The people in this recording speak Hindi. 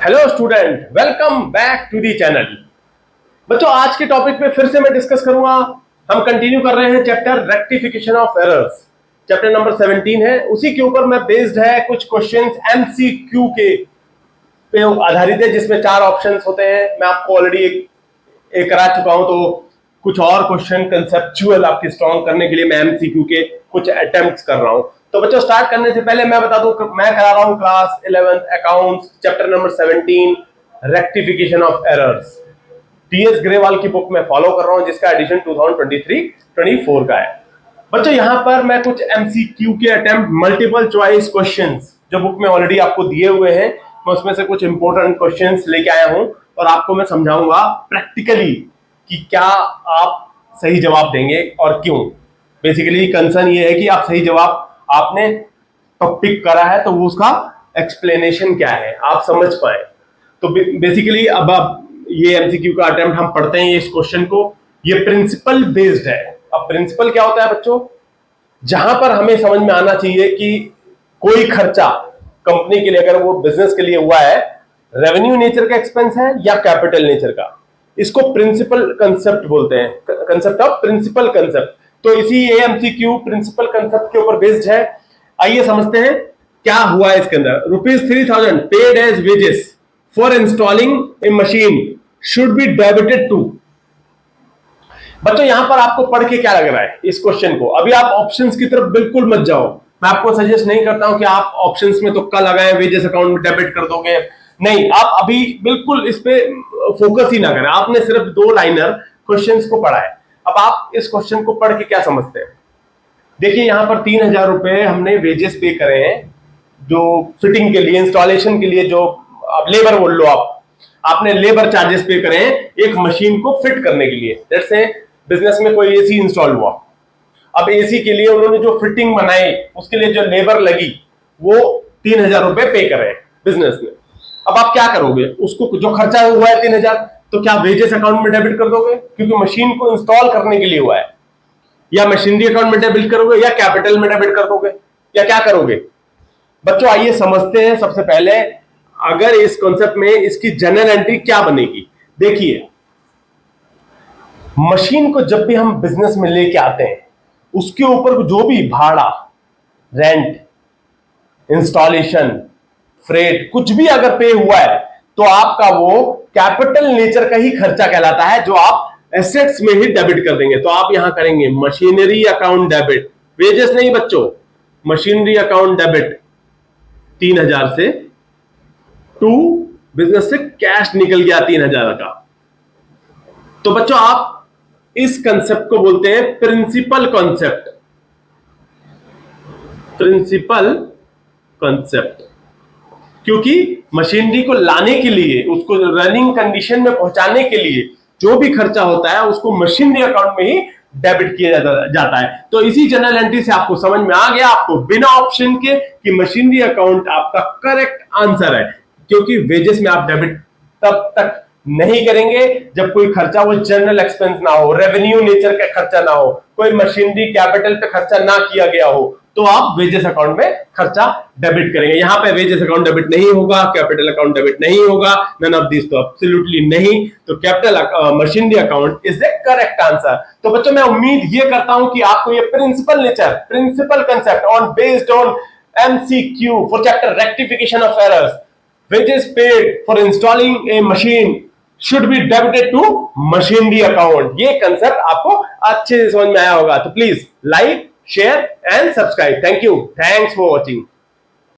Hello student, welcome back to the channel. बच्चों, आज के टॉपिक पे फिर से मैं डिस्कस करूंगा। हम कंटिन्यू कर रहे हैं chapter rectification of errors. Chapter number 17 है, उसी के ऊपर मैं बेस्ड है कुछ क्वेश्चंस एमसीक्यू के पे आधारित है, जिसमें 4 ऑप्शंस होते हैं। मैं आपको ऑलरेडी एक करा चुका हूं, तो कुछ और क्वेश्चन कंसेप्चुअल आपकी स्ट्रॉन्ग करने के लिए मैं एमसीक्यू के कुछ अटेम्प्ट्स कर रहा हूं। तो बच्चों, स्टार्ट करने से पहले मैं बता दूं, मैं करा रहा हूं class 11th accounts, chapter number 17 rectification of errors. TS Grewal की बुक में फॉलो कर रहा हूं, जिसका एडिशन 2023-24 का है। बच्चों, यहां पर मैं कुछ एमसीक्यू के अटेम्प्ट, मल्टीपल चॉइस क्वेश्चंस जो बुक में ऑलरेडी आपको दिए हुए हैं, मैं उसमें से कुछ इंपॉर्टेंट क्वेश्चंस लेके आया हूं और आपको मैं समझाऊंगा प्रैक्टिकली कि क्या आप सही जवाब देंगे और क्यों। बेसिकली कंसर्न ये है कि आप सही जवाब आपने पिक करा है तो वो उसका एक्सप्लेनेशन क्या है आप समझ पाए। तो बेसिकली अब आप ये एमसीक्यू का अटेम्प्ट हम पढ़ते हैं इस क्वेश्चन को। ये प्रिंसिपल बेस्ड है। अब प्रिंसिपल क्या होता है बच्चों? जहां पर हमें समझ में आना चाहिए कि कोई खर्चा कंपनी के लिए, अगर वो बिजनेस के लिए हुआ है, रेवेन्यू नेचर का एक्सपेंस है या कैपिटल नेचर का, इसको प्रिंसिपल कंसेप्ट बोलते हैं, कंसेप्ट ऑफ प्रिंसिपल कंसेप्ट। तो इसी एमसीक्यू प्रिंसिपल कंसेप्ट के ऊपर बेस्ड है। आइए समझते हैं क्या हुआ है इसके अंदर। ₹3000 paid as wages for installing a machine should be debited to. बच्चों, यहां पर आपको पढ़ के क्या लग रहा है इस क्वेश्चन को? अभी आप ऑप्शंस की तरफ बिल्कुल मत जाओ। मैं आपको सजेस्ट नहीं करता हूं कि आप ऑप्शंस में तुक्का लगाएं, वेजेस अकाउंट में डेबिट कर दोगे। नहीं, आप अभी बिल्कुल इस पे फोकस ही ना करें। आपने सिर्फ 2 लाइनर क्वेश्चंस को पढ़ा है। अब आप इस क्वेश्चन को पढ़ के क्या समझते हैं? देखिए, यहां पर 3000 रुपए हमने वेजेस पे करे हैं, जो फिटिंग के लिए, इंस्टॉलेशन के लिए, जो आप लेबर बोल लो, आपने लेबर चार्जेस पे करे हैं एक मशीन को फिट करने के लिए। जैसे बिजनेस में कोई एसी इंस्टॉल हुआ, अब एसी के लिए उन्होंने जो फिटिंग बनाई, उसके लिए जो लेबर लगी, वो 3000 रुपए पे करे हैं बिजनेस में। अब आप क्या करोगे? उसको जो खर्चा हुआ है 3000, तो क्या वेजेस अकाउंट में डेबिट कर दोगे क्योंकि मशीन को इंस्टॉल करने के लिए हुआ है, या मशीनरी अकाउंट में डेबिट करोगे, या कैपिटल में डेबिट कर दोगे, या क्या करोगे? बच्चों, आइए समझते हैं। सबसे पहले, अगर इस कॉन्सेप्ट में इसकी जनरल एंट्री क्या बनेगी, देखिए, मशीन को जब भी हम बिजनेस में लेके आते हैं, उसके ऊपर जो भी भाड़ा, रेंट, इंस्टॉलेशन, फ्रेट, कुछ भी अगर पे हुआ है, तो आपका वो कैपिटल नेचर का ही खर्चा कहलाता है, जो आप एसेट्स में ही डेबिट कर देंगे। तो आप यहां करेंगे मशीनरी अकाउंट डेबिट, वेजेस नहीं बच्चों, मशीनरी अकाउंट डेबिट 3000 से टू बिजनेस से कैश निकल गया 3000 का। तो बच्चों, आप इस कंसेप्ट को बोलते हैं प्रिंसिपल कॉन्सेप्ट। प्रिंसिपल कॉन्सेप्ट, क्योंकि मशीनरी को लाने के लिए, उसको रनिंग कंडीशन में पहुंचाने के लिए जो भी खर्चा होता है, उसको मशीनरी अकाउंट में ही डेबिट किया जाता है। तो इसी जनरल एंट्री से आपको समझ में आ गया, आपको बिना ऑप्शन के, कि मशीनरी अकाउंट आपका करेक्ट आंसर है, क्योंकि वेजेस में आप डेबिट तब तक नहीं करेंगे जब कोई खर्चा वो जनरल एक्सपेंस ना हो, रेवेन्यू नेचर का खर्चा ना हो, कोई मशीनरी कैपिटल पे खर्चा ना किया गया हो, तो आप वेजेस अकाउंट में खर्चा डेबिट करेंगे। यहां पे वेजेस अकाउंट डेबिट नहीं होगा, कैपिटल अकाउंट डेबिट नहीं होगा, नन ऑफ दिस तो एब्सोल्युटली नहीं। तो capital machinery account is the correct answer. तो बच्चों, मैं उम्मीद ये करता हूं कि आपको ये principle nature, principle concept on based on MCQ for chapter rectification of errors, wages paid for installing a machine should be debited to machinery account, ये कंसेप्ट आपको अच्छे से समझ में आया होगा। तो please like, share and subscribe. Thank you, thanks for watching.